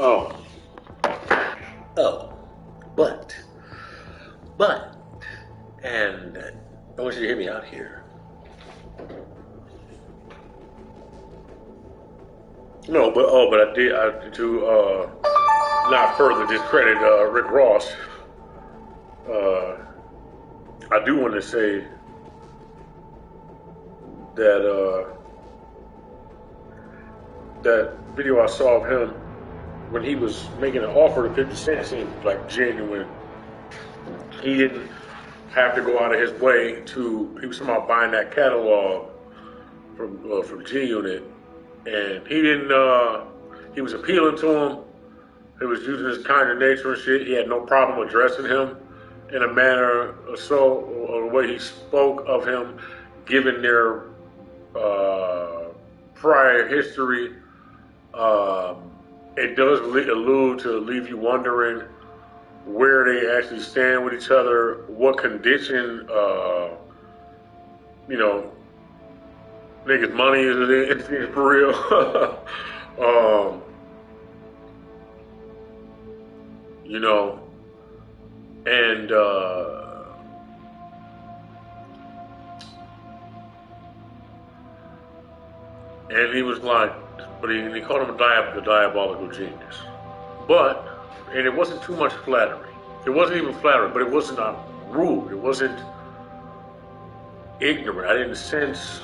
Oh, oh, but, but, and I want you to hear me out here. No, but to not further discredit Rick Ross. Uh, I do want to say that that video I saw of him when he was making an offer to 50 Cent seemed like genuine. He didn't have to go out of his way to. He was somehow buying that catalog from G Unit, and he didn't. He was appealing to him. He was using his kind of nature and shit. He had no problem addressing him in a manner or the way he spoke of him, given their prior history. It does allude to leave you wondering where they actually stand with each other, what condition, niggas' money is for real. You know, and he was like, but he called him the diabolical genius. And it wasn't too much flattery. It wasn't even flattery, but it wasn't rude. It wasn't ignorant. I didn't sense,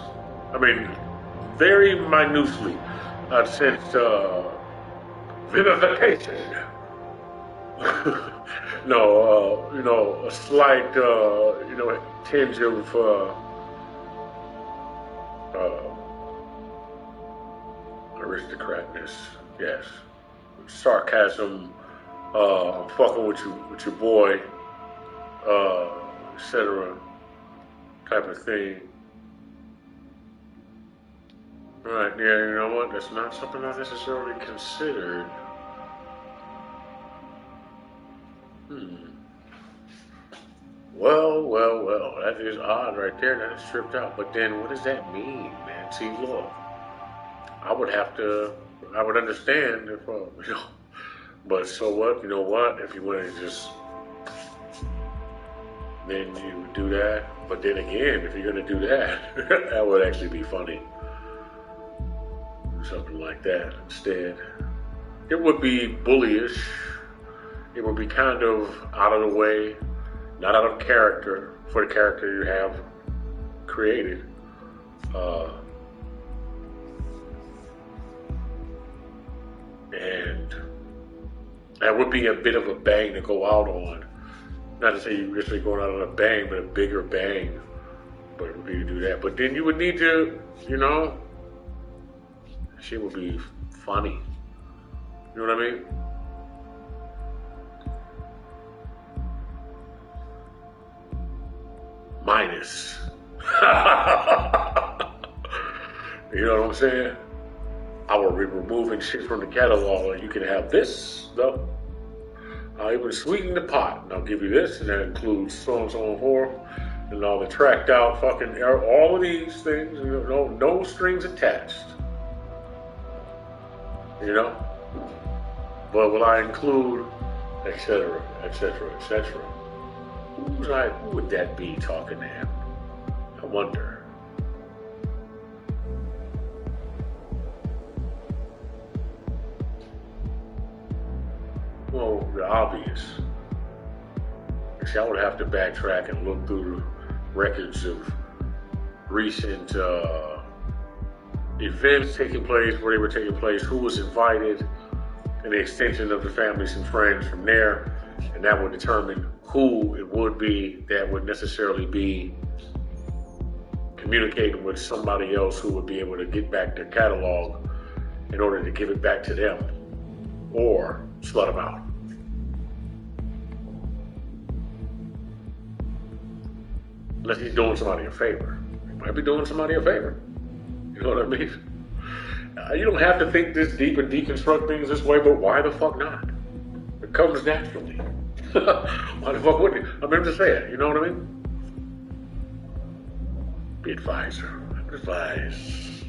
very minutely, I sensed vivification. No, a slight, tinge of aristocratness, yes, sarcasm, fucking with your boy, etc. type of thing. Right, yeah, you know what? That's not something I necessarily considered. Well, that is odd right there. That is stripped out. But then what does that mean, man? See, look, I would understand if, but so what? You know what? If you wanted to just, then you would do that. But then again, if you're going to do that, that would actually be funny. Something like that instead. It would be bullyish. It would be kind of out of the way, not out of character for the character you have created. And that would be a bit of a bang to go out on. Not to say you're really going out on a bang, but a bigger bang. But it would be to do that. But then you would need to, shit would be funny. You know what I mean? Minus. You know what I'm saying? I will be removing shit from the catalog, and you can have this, though. I'll even sweeten the pot, and I'll give you this, and that includes so and so and forth, and all the tracked out fucking, all of these things, no strings attached. But will I include, etc., etc., etc.? Who would that be talking to him? I wonder. Well, the obvious. See, I would have to backtrack and look through the records of recent events taking place, where they were taking place, who was invited, and the extension of the families and friends from there, and that would determine who it would be that would necessarily be communicating with somebody else who would be able to get back their catalog in order to give it back to them or slut them out. Unless he's doing somebody a favor. He might be doing somebody a favor. You know what I mean? You don't have to think this deep and deconstruct things this way, but why the fuck not? It comes naturally. Why the fuck wouldn't it? I'm just saying, you know what I mean? Be advised, sir. Advise.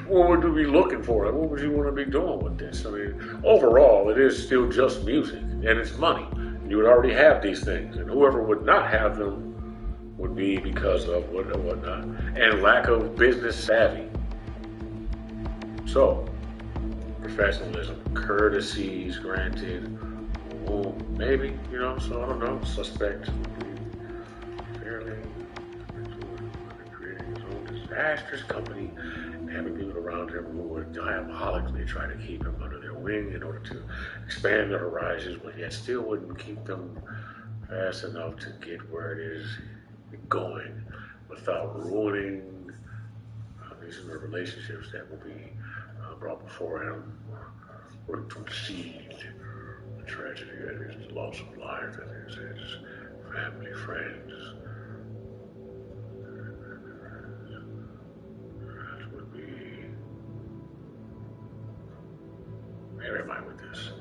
What would you be looking for? Like, what would you want to be doing with this? I mean, overall, it is still just music, and it's money. You would already have these things, and whoever would not have them would be because of whatnot, and lack of business savvy. So, professionalism, courtesies granted, well, maybe, so I don't know, suspect fairly creating his own disastrous company and having people around him who would diabolically try to keep him under their wing in order to expand their horizons, but yet still wouldn't keep them fast enough to get where it is going without ruining these are the relationships that will be brought before him or to exceed the tragedy that is the loss of life, that is his family, friends. That would be. Where am I with this?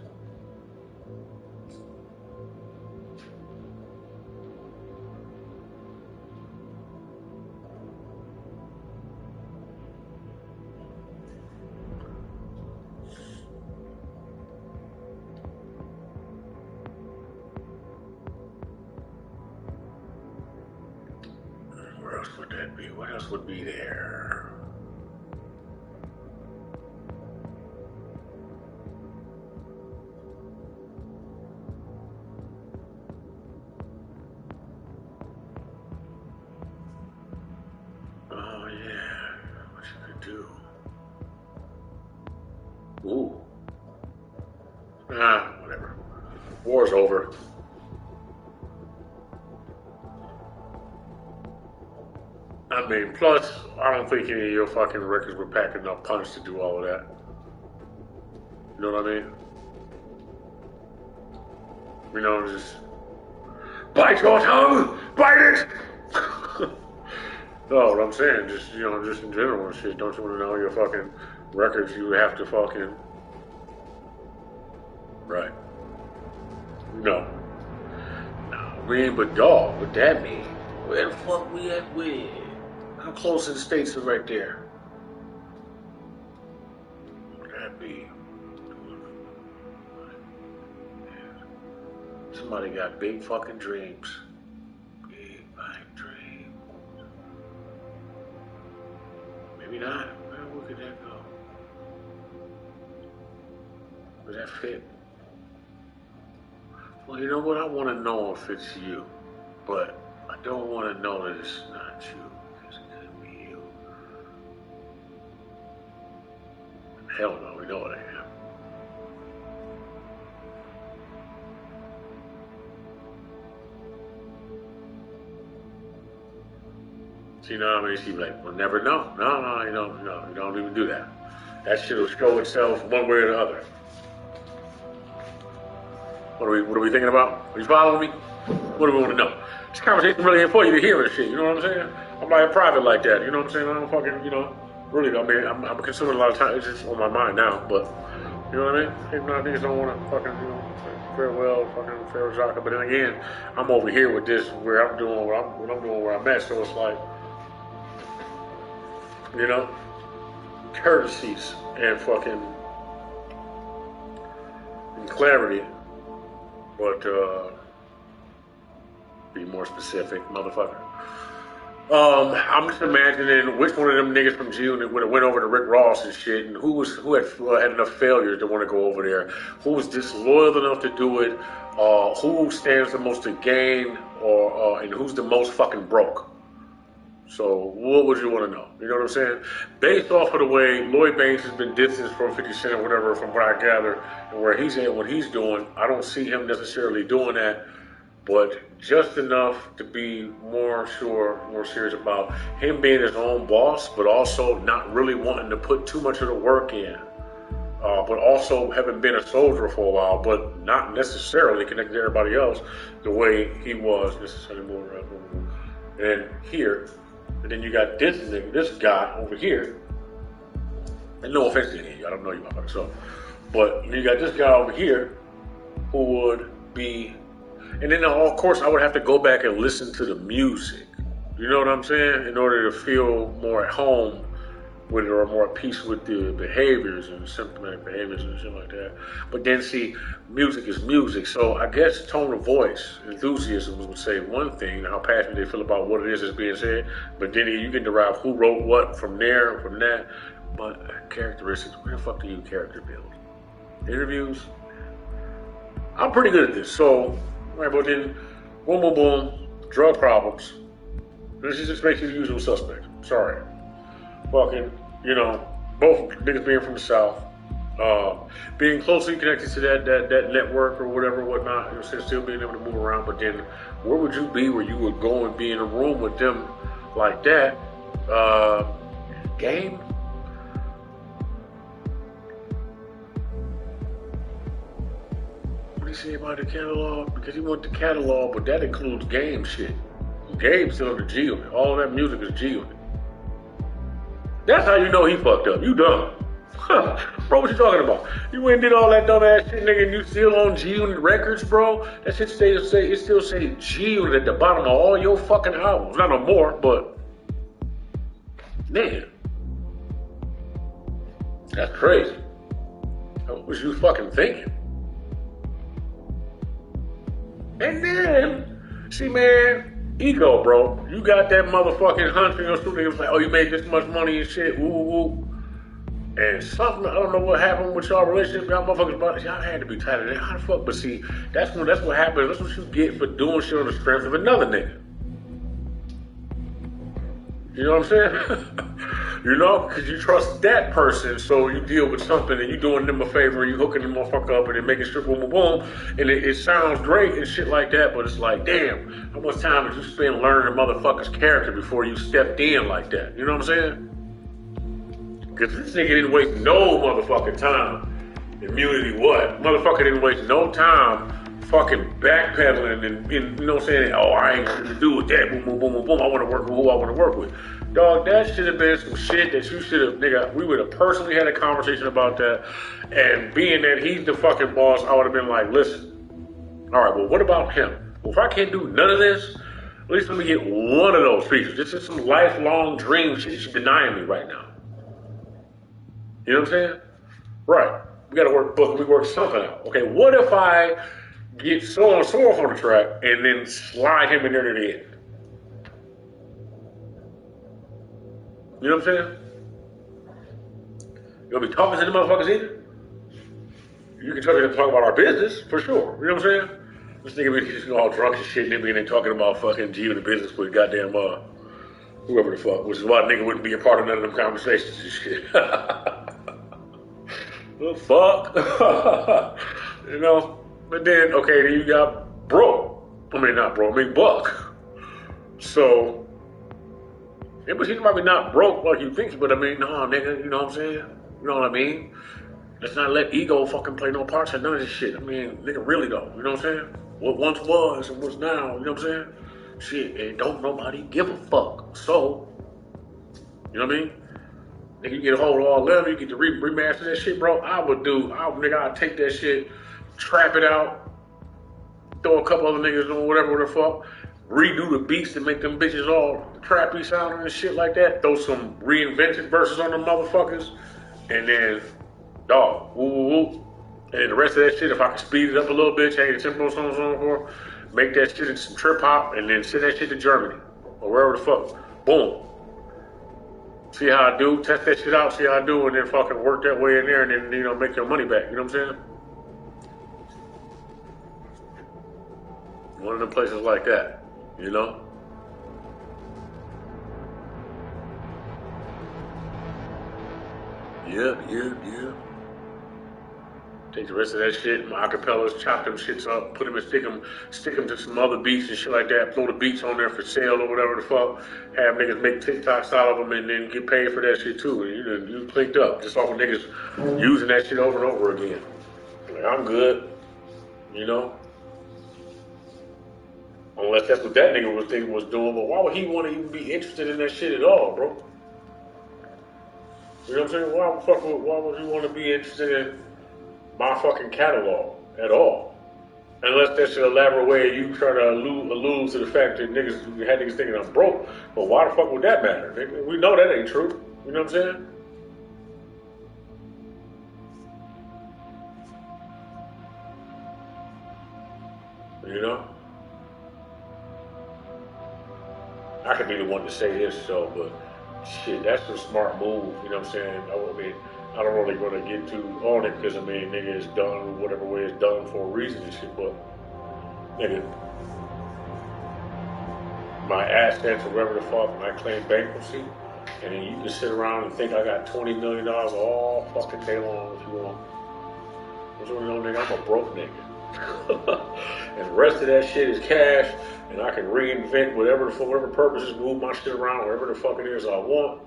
Where else would that be? What else would be there? Oh yeah, what you could do? Ooh. Whatever. War's over. I mean, plus, I don't think any of your fucking records were packing enough punch to do all of that. You know what I mean? Just bite your tongue, bite it. No, what I'm saying, just just in general and shit. Don't you want to know your fucking records? You have to fucking right. No, we ain't but dog. What that mean? Where the fuck we at with? How close to the states are right there? What that be? Somebody got big fucking dreams. Big big dreams. Maybe not. Where could that go? Does that fit? Well, you know what? I want to know if it's you, but I don't want to know that it's not you, because it could be you. Hell no, we know what I am. So you know what I mean? She's like, we'll never know. No, you don't even do that. That shit will show itself one way or the other. What are we thinking about? Are you following me? What do we want to know? This conversation really ain't for you to hear and shit, you know what I'm saying? I'm like private like that, you know what I'm saying? I don't fucking, really, I mean, I'm consuming a lot of time, it's just on my mind now, but, you know what I mean? People nowadays don't want to fucking, say farewell, fucking farewell, but then again, I'm over here with this, where I'm doing what I'm doing where I'm at, so it's like, courtesies and fucking and clarity, but be more specific, motherfucker. I'm just imagining which one of them niggas from June that would have went over to Rick Ross and shit, and who had enough failures to want to go over there, who was disloyal enough to do it, who stands the most to gain, or and who's the most fucking broke. So what would you want to know? You know what I'm saying? Based off of the way Lloyd Banks has been distanced from 50 Cent or whatever, from what I gather, and where he's at, what he's doing, I don't see him necessarily doing that, but just enough to be more serious about him being his own boss, but also not really wanting to put too much of the work in. But also having been a soldier for a while, but not necessarily connected to everybody else the way he was necessarily. And here, and then you got this guy over here, and no offense to any of you, I don't know you motherfuckers, so, but you got this guy over here who would be, and then of course I would have to go back and listen to the music, you know what I'm saying, in order to feel more at home with it or more at peace with the behaviors and symptomatic behaviors and shit like that. But then see, music is music, so I guess tone of voice, enthusiasm would say one thing, how passionate they feel about what it is that's being said, but then you can derive who wrote what from there, from that. But characteristics, where the fuck do you character build? Interviews? I'm pretty good at this, so, right, but then, boom, boom, boom, drug problems. This just makes you the usual suspect. Sorry. Fucking, both niggas being from the South, being closely connected to that network or whatever, whatnot, still being able to move around. But then, where would you be where you would go and be in a room with them like that? Game? What do you say about the catalog? Because he want the catalog, but that includes game shit. Game's still on the G on it. All that music is G on it. That's how you know he fucked up. You dumb. Bro, what you talking about? You went and did all that dumb ass shit, nigga, and you still on G Unit Records, bro? That shit still say G Unit at the bottom of all your fucking albums. Not no more, but man. That's crazy. What was you fucking thinking? And then, see, man, ego, bro. You got that motherfucking hunch in your suit. Niggas like, oh, you made this much money and shit. Woo, woo, woo. And something, I don't know what happened with y'all relationship. Y'all motherfuckers about it. Y'all had to be tight of that. How the fuck? But see, that's what happens. That's what you get for doing shit on the strength of another nigga. You know what I'm saying? Because you trust that person, so you deal with something and you doing them a favor, you hooking the motherfucker up and then making sure boom, boom, boom, and it sounds great and shit like that, but it's like, damn, how much time did you spend learning a motherfucker's character before you stepped in like that? You know what I'm saying? Because this nigga didn't waste no motherfucking time. Immunity what? Motherfucker didn't waste no time fucking backpedaling and you know what I'm saying? Oh, I ain't gonna do with that. Boom, boom, boom, boom, boom. I want to work with who I want to work with. Dog, that should have been some shit that you should have, nigga, we would have personally had a conversation about that. And being that he's the fucking boss, I would have been like, listen, all right, well, what about him? Well, if I can't do none of this, at least let me get one of those features. This is some lifelong dream shit you're denying me right now. You know what I'm saying? Right. We got to work book. We work something out. Okay, what if I get so and so off on the track and then slide him in there to the end? You know what I'm saying? You gonna be talking to the motherfuckers either? You can tell me to talk about our business, for sure. You know what I'm saying? This nigga be just all drunk and shit and then talking about fucking G in the business with goddamn, whoever the fuck, which is why nigga wouldn't be a part of none of them conversations and shit. The fuck? But then, okay, then you got Buck. So, yeah, but he's probably not broke like you think, but I mean, no, nigga, you know what I'm saying? You know what I mean? Let's not let ego fucking play no parts in none of this shit. I mean, nigga, really though, you know what I'm saying? What once was and what's now, you know what I'm saying? Shit, and don't nobody give a fuck. So, you know what I mean? Nigga, you get a hold of all of them, you get to remaster that shit, bro. I'd take that shit, trap it out, throw a couple other niggas on whatever the fuck, redo the beats to make them bitches all trappy sounding and shit like that. Throw some reinvented verses on them motherfuckers, and then, dog, woo woo woo. And then the rest of that shit, if I can speed it up a little bit, change the tempo, so on and so forth, make that shit into some trip hop, and then send that shit to Germany or wherever the fuck. Boom. See how I do, test that shit out, see how I do, and then fucking work that way in there, and then make your money back. You know what I'm saying? One of them places like that. You know? Yeah. Take the rest of that shit, my acapellas, chop them shits up, put them and stick them to some other beats and shit like that, throw the beats on there for sale or whatever the fuck, have niggas make TikToks out of them and then get paid for that shit too. And you clicked up, just off of niggas using that shit over and over again. Like, I'm good, you know? Unless that's what that nigga was doing, but why would he want to even be interested in that shit at all, bro? You know what I'm saying? Why would he want to be interested in my fucking catalog at all? Unless that's an elaborate way you try to allude to the fact that niggas thinking I'm broke. But why the fuck would that matter? Nigga? We know that ain't true. You know what I'm saying? You know? I could be the one to say this, so, but shit, that's a smart move. You know what I'm saying? I mean, I don't really want to get too on it because, I mean, nigga, it's done whatever way it's done for a reason and shit, but, nigga, my assets or whatever the fuck, when I claim bankruptcy, and then you can sit around and think I got $20 million all fucking day long if you want. What's going on, nigga? I'm a broke nigga. And the rest of that shit is cash, and I can reinvent whatever for whatever purposes, move my shit around wherever the fuck it is I want.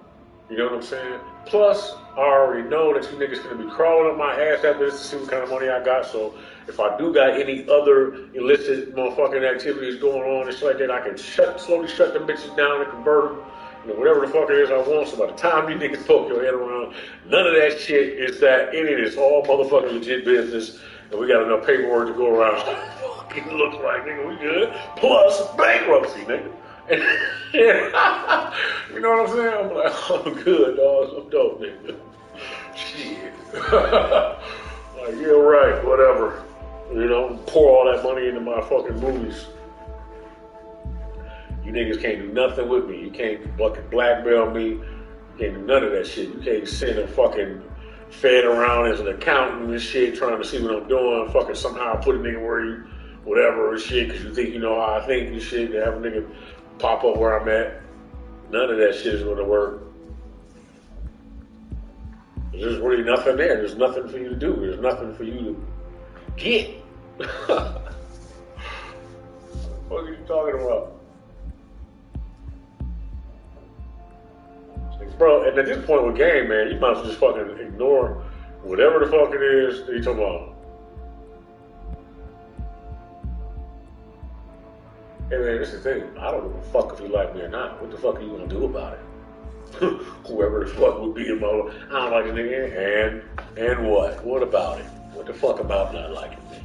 You know what I'm saying? Plus, I already know that you niggas gonna be crawling up my ass after this to see what kind of money I got. So if I do got any other illicit motherfucking activities going on and shit like that, I can slowly shut them bitches down and convert them. You know, whatever the fuck it is I want. So by the time you niggas poke your head around, none of that shit is that in it. It's all motherfucking legit business, and we got enough paperwork to go around. It looks like, nigga, we good. Plus bankruptcy, nigga. And, yeah. You know what I'm saying? I'm like, I'm good, dog. I'm dope, nigga. Shit. Like, yeah, right, whatever. You know, pour all that money into my fucking movies. You niggas can't do nothing with me. You can't fucking blackmail me. You can't do none of that shit. You can't send a fucking fed around as an accountant and shit trying to see what I'm doing. Fucking somehow put a nigga where you, whatever and shit, because you think you know how I think and shit. To have a nigga pop up where I'm at. None of that shit is going to work. There's really nothing there. There's nothing for you to do. There's nothing for you to get. What are you talking about? Bro, and at this point with game, man, you might as well just fucking ignore whatever the fuck it is that you're talking about. Hey man, this is the thing. I don't give a fuck if you like me or not. What the fuck are you gonna do about it? Whoever the fuck would be in my life. I don't like a nigga, and what? What about it? What the fuck about not liking me?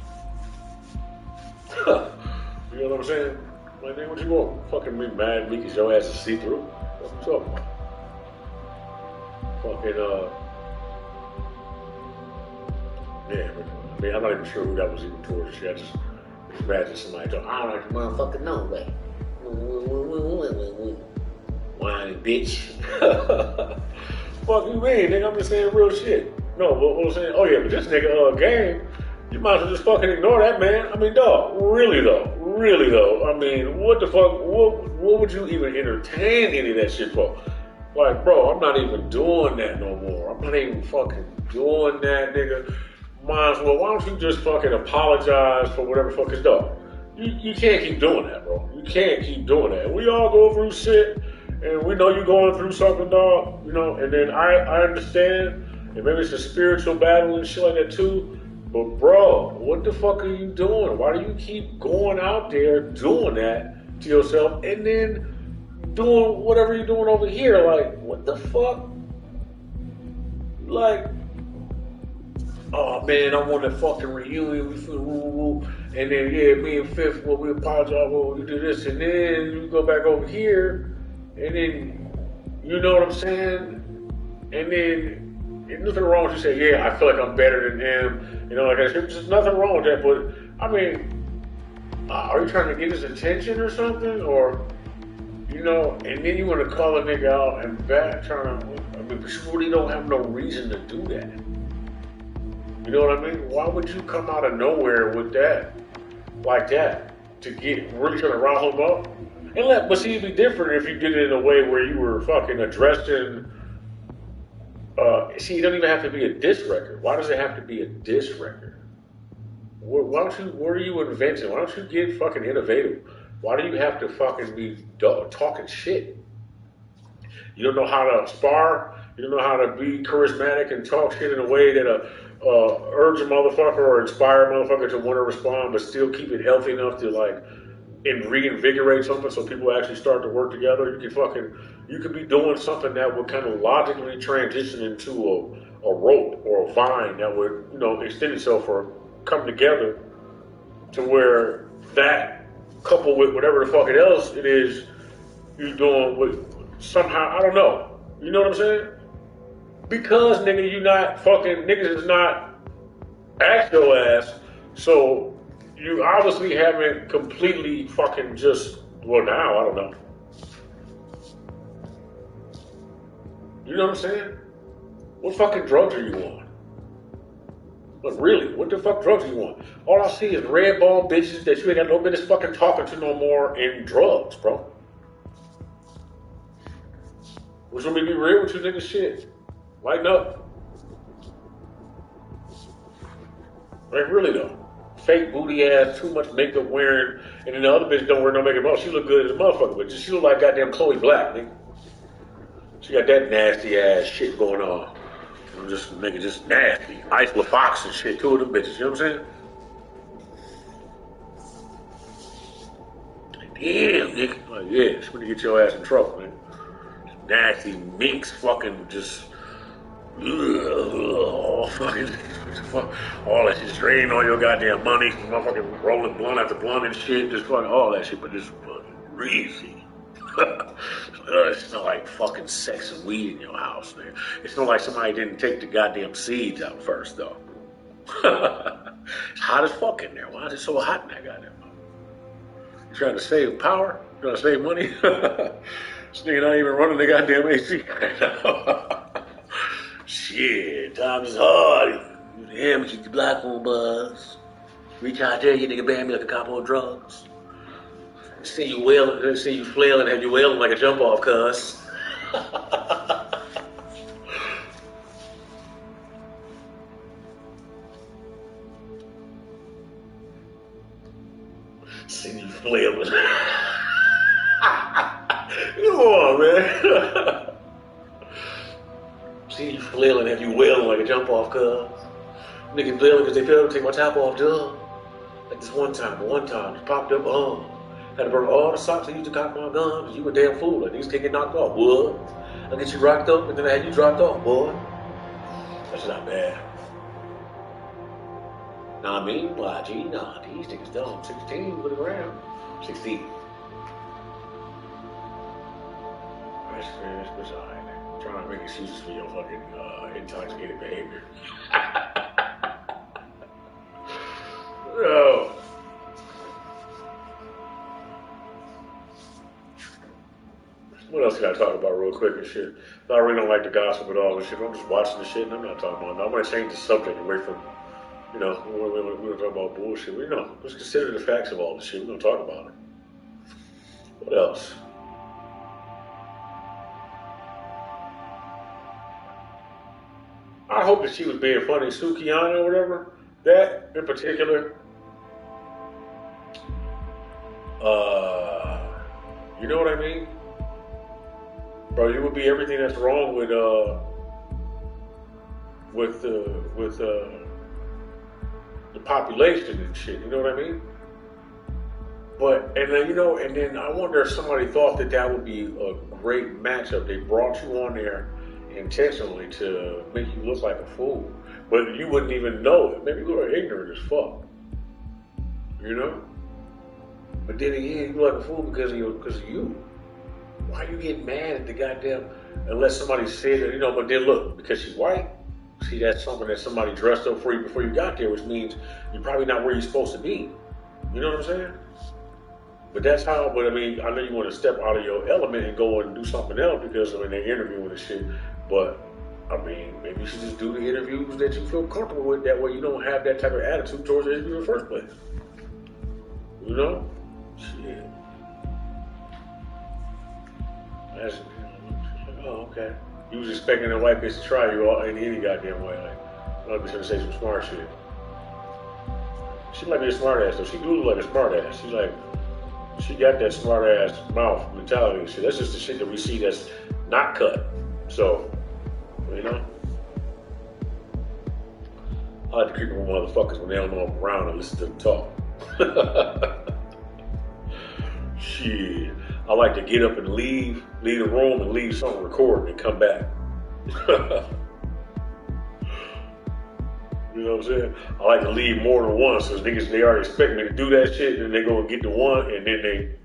You know what I'm saying? Like, nigga, what you want? Fucking be mad at me because your ass is see-through? What you talking about? Fucking, yeah, I mean, I'm not even sure who that was even towards. I just imagine somebody talking, I don't like the motherfucker no way. Whiny bitch. Fuck you mean, nigga? I'm just saying real shit. No, but what I'm saying, oh yeah, but this nigga, game, you might as well just fucking ignore that, man. I mean, dog, really though. I mean, what the fuck, what would you even entertain any of that shit for? Like, bro, I'm not even doing that no more. I'm not even fucking doing that, nigga. Might as well, why don't you just fucking apologize for whatever fuck is done? You can't keep doing that, bro. You can't keep doing that. We all go through shit, and we know you're going through something, dog. You know, and then I understand, and maybe it's a spiritual battle and shit like that too. But bro, what the fuck are you doing? Why do you keep going out there doing that to yourself and then doing whatever you're doing over here? Like, what the fuck? Like, oh man, I want a fucking reunion. We feel woo. And then yeah, me and Fifth, well, we apologize. Well, we do this, and then you go back over here, and then you know what I'm saying? And then there's nothing wrong with you say, yeah, I feel like I'm better than him. You know, like there's just nothing wrong with that. But I mean, are you trying to get his attention or something, or? You know, and then you want to call a nigga out and back trying to, I mean, but you really don't have no reason to do that. You know what I mean? Why would you come out of nowhere with that, like that, to get, really trying to rile him up? And but see, it'd be different if you did it in a way where you were fucking addressing, see, it doesn't even have to be a diss record. Why does it have to be a diss record? Why don't you, what are you inventing? Why don't you get fucking innovative? Why do you have to fucking be talking shit? You don't know how to spar. You don't know how to be charismatic and talk shit in a way that urge a motherfucker or inspire a motherfucker to want to respond, but still keep it healthy enough to like and reinvigorate something so people actually start to work together. You could be doing something that would kind of logically transition into a rope or a vine that would, you know, extend itself or come together to where that, coupled with whatever the fuck else it is you're doing with somehow, I don't know. You know what I'm saying? Because nigga, you not fucking, niggas is not ask your ass, so you obviously haven't completely fucking just, well, now, I don't know. You know what I'm saying? What fucking drugs are you on? But really, what the fuck drugs are you on? All I see is red ball bitches that you ain't got no business fucking talking to no more and drugs, bro. Which let me be real with you niggas, shit. Lighten up. Like, really though. Fake booty ass, too much makeup wearing, and then the other bitch don't wear no makeup at all. She look good as a motherfucker, but she look like goddamn Chloe Black, nigga. She got that nasty ass shit going on. I'm just nigga, just nasty. Ice LaFox and shit, two of them bitches, you know what I'm saying? Like, damn, nigga. Like, yeah, it's gonna get your ass in trouble, man. Nasty minks, fucking just, fucking, all that shit, draining all your goddamn money, motherfucking rolling blunt after blunt and shit, just fucking all that shit, but just fucking greasy. It's not like fucking sex and weed in your house, man. It's not like somebody didn't take the goddamn seeds out first, though. It's hot as fuck in there. Why is it so hot in that goddamn house? You trying to save power? You trying to save money? This nigga not even running the goddamn AC right now. Shit, times is hard. Damn, keep the black on buzz. Reach out there, you nigga ban me like a cop on drugs. See you wailing, see you flailing, have you wailing like a jump off, cuz. See you flailing. Come on, man. See you flailing, have you wailing like a jump off, cuz. Niggas flailing because they failed to take my top off, duh. Like this one time, just popped up, had to burn all the socks I used to cock my gun, cause you a damn fool. Like, these get knocked off, boy. I'll get you rocked up, and then I had you dropped off, boy. That's not bad. Nah, I mean, YG, nah, these niggas dumb. 16, look around. 16. That's alright. I'm trying to make excuses for your fucking intoxicated behavior. No. What else can I talk about real quick and shit? I really don't like the gossip at all and shit. I'm just watching the shit and I'm not talking about it. I'm going to change the subject away from, you know, we don't talk about bullshit. We know. Let's consider the facts of all the shit. We don't talk about it. What else? I hope that she was being funny, Sukihana or whatever. That in particular, you know what I mean? Bro, you would be everything that's wrong with the population and shit. You know what I mean? But and then and then I wonder if somebody thought that would be a great matchup. They brought you on there intentionally to make you look like a fool, but you wouldn't even know it. Maybe you were ignorant as fuck. You know? But then again, you look like a fool because of you. Why you get mad at the goddamn, unless somebody said it, but then look, because she's white, see, that's something that somebody dressed up for you before you got there, which means you're probably not where you're supposed to be. You know what I'm saying? But that's how, I mean, I know you want to step out of your element and go and do something else because, they're interviewing and shit, but, I mean, maybe you should just do the interviews that you feel comfortable with, that way you don't have that type of attitude towards the interview in the first place. You know? Shit. That's, oh, okay. You was expecting a white bitch to try you all in any goddamn way. Like, I'm gonna say some smart shit. She might be a smart ass though. She do look like a smart ass. She's like, she got that smart ass mouth mentality and shit. That's just the shit that we see that's not cut. So, I like to creep with motherfuckers when they don't know I'm around and listen to them talk. Shit. I like to get up and leave the room and leave something recorded and come back. You know what I'm saying? I like to leave more than once, so niggas, they already expect me to do that shit, and they go and get the one, and then they,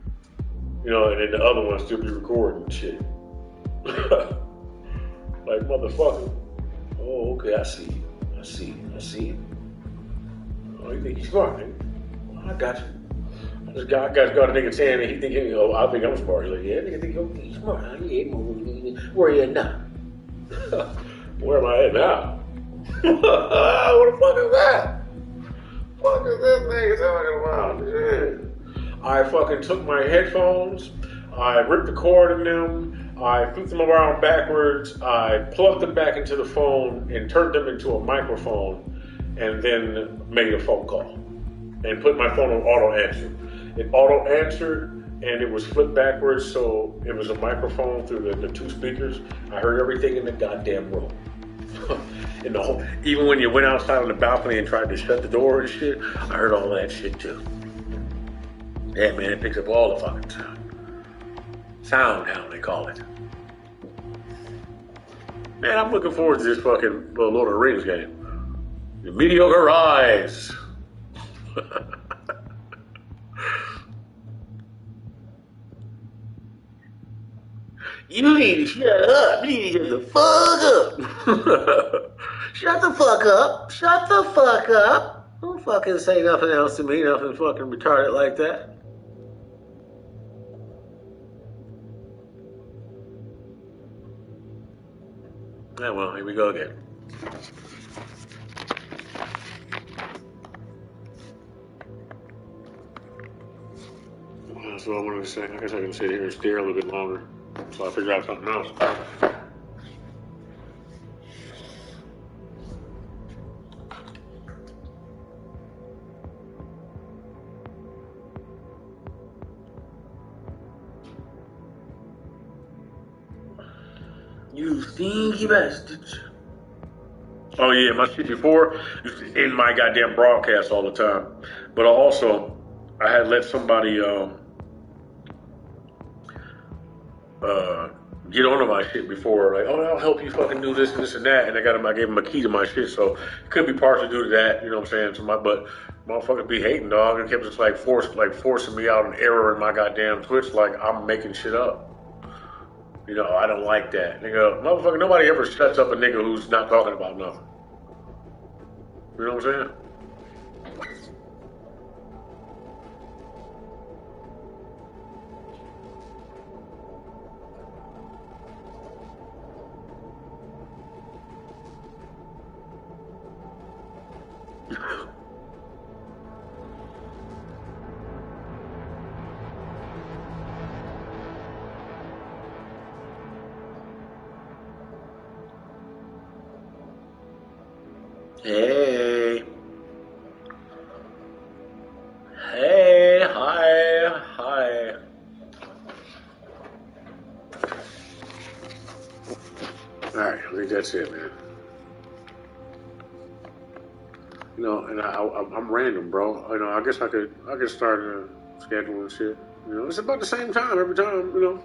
and then the other one still be recording and shit. Like, motherfucker. Oh, okay, I see you. Oh, you think he's smart, nigga? I got you. This guy got a nigga 10 and he think, I think I'm smart. He's like, yeah, nigga think you're smart. Yeah, where you at now? Where am I at now? What the fuck is that? What is this nigga talking about? Shit. I fucking took my headphones, I ripped the cord in them, I flipped them around backwards, I plugged them back into the phone and turned them into a microphone, and then made a phone call. And put my phone on auto answer. It auto answered and it was flipped backwards, so it was a microphone through the two speakers. I heard everything in the goddamn room. In the whole, even when you went outside on the balcony and tried to shut the door and shit, I heard all that shit too. Yeah, man, it picks up all the fucking sound. Sound hound, they call it. Man, I'm looking forward to this fucking Lord of the Rings game. The mediocre rise. You need to shut up. You need to shut the fuck up. Shut the fuck up. Shut the fuck up. Don't fucking say nothing else to me. Nothing fucking retarded like that. Yeah, well, here we go again. That's what I wanted to say. I guess I can sit here and stare a little bit longer. So I figured out something else. You stinky bastard. Oh yeah, my shit before in my goddamn broadcast all the time. But also, I had let somebody get onto my shit before, like, oh, I'll help you fucking do this and this and that, and I gave him a key to my shit, so it could be partially due to that, you know what I'm saying? So but motherfuckers be hating, dog, and kept just forcing me out an error in my goddamn Twitch, like I'm making shit up. You know, I don't like that. Nigga, motherfucker, nobody ever shuts up a nigga who's not talking about nothing. You know what I'm saying? Hey. Hey, hi. Alright, I think that's it, man. You know, and I'm random, bro. You know, I guess I could start scheduling shit. You know, it's about the same time every time, you know.